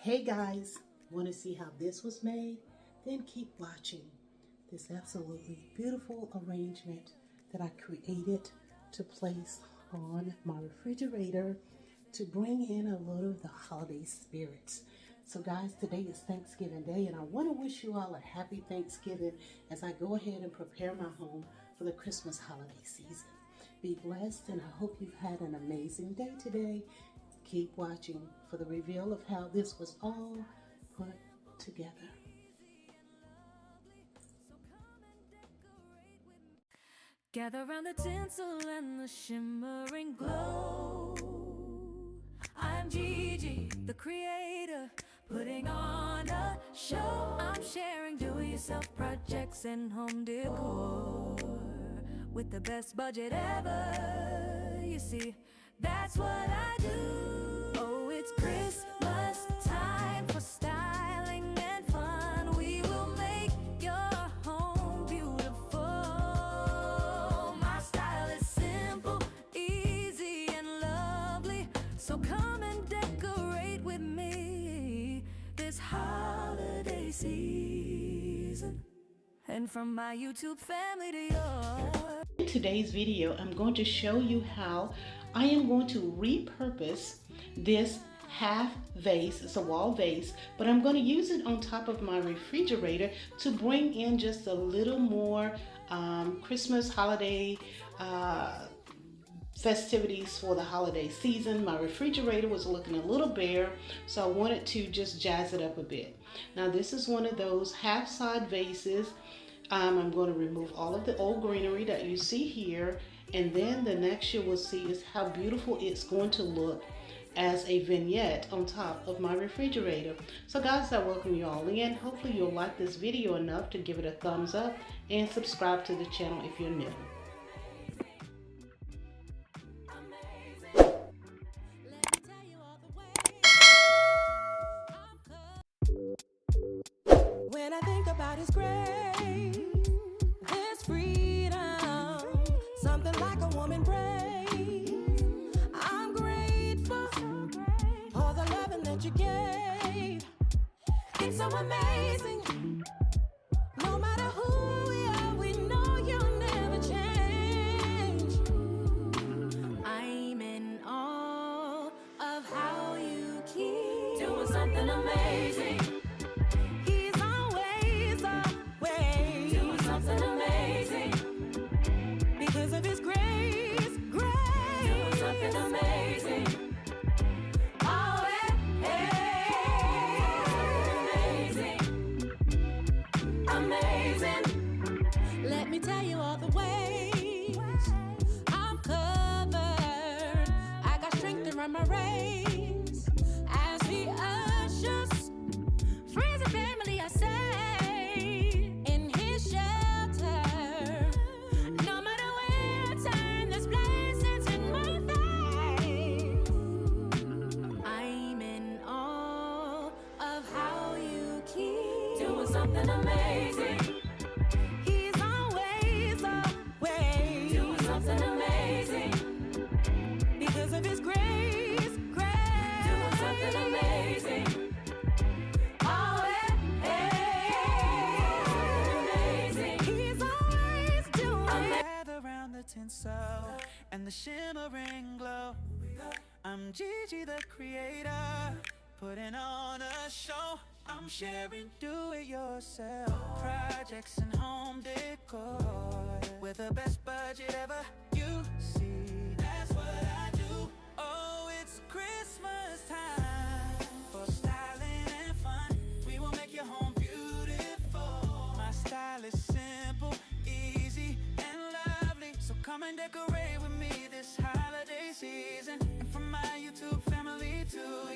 Hey guys, want to see how this was made? Then keep watching this absolutely beautiful arrangement that I created to place on my refrigerator to bring in a little of the holiday spirits. So guys, today is Thanksgiving Day and I want to wish you all a happy Thanksgiving as I go ahead and prepare my home for the Christmas holiday season. Be blessed and I hope you've had an amazing day today. Keep watching for the reveal of how this was all put together. Gather round the tinsel and the shimmering glow. I'm Gigi, the creator, putting on a show. I'm sharing do-it-yourself projects and home decor with the best budget ever. You see, that's what I do. Oh, it's Christmas time for styling and fun. We will make your home beautiful. My style is simple, easy, and lovely. So come and decorate with me this holiday season. And from my YouTube family to yours. In today's video, I'm going to show you how I am going to repurpose this half vase. It's a wall vase, but I'm going to use it on top of my refrigerator to bring in just a little more Christmas holiday festivities for the holiday season. My refrigerator was looking a little bare, so I wanted to just jazz it up a bit. Now this is one of those half-side vases. I'm going to remove all of the old greenery that you see here, and then the next you will see is how beautiful it's going to look as a vignette on top of my refrigerator. So guys, I welcome you all in. Hopefully you'll like this video enough to give it a thumbs up and subscribe to the channel if you're new. When I think about His grace, His freedom, something like a woman brave. I'm grateful for the loving that you gave. It's so amazing. No matter who we are, we know you'll never change. I'm in awe of how you keep doing something amazing. Tell you all the ways I'm covered. I got strength to run my race as He ushers friends and family. I say in His shelter. No matter where I turn, there's blessings in my face. I'm in awe of how you keep doing something amazing. And the shimmering glow. I'm Gigi, the creator, putting on a show. I'm sharing do-it-yourself projects and home decor with the best budget ever. You see, that's what I do. Oh, it's Christmas time for styling and fun. We will make your home beautiful. My style is simple, easy, and lovely. So come and decorate with me this holiday season. And from my YouTube family to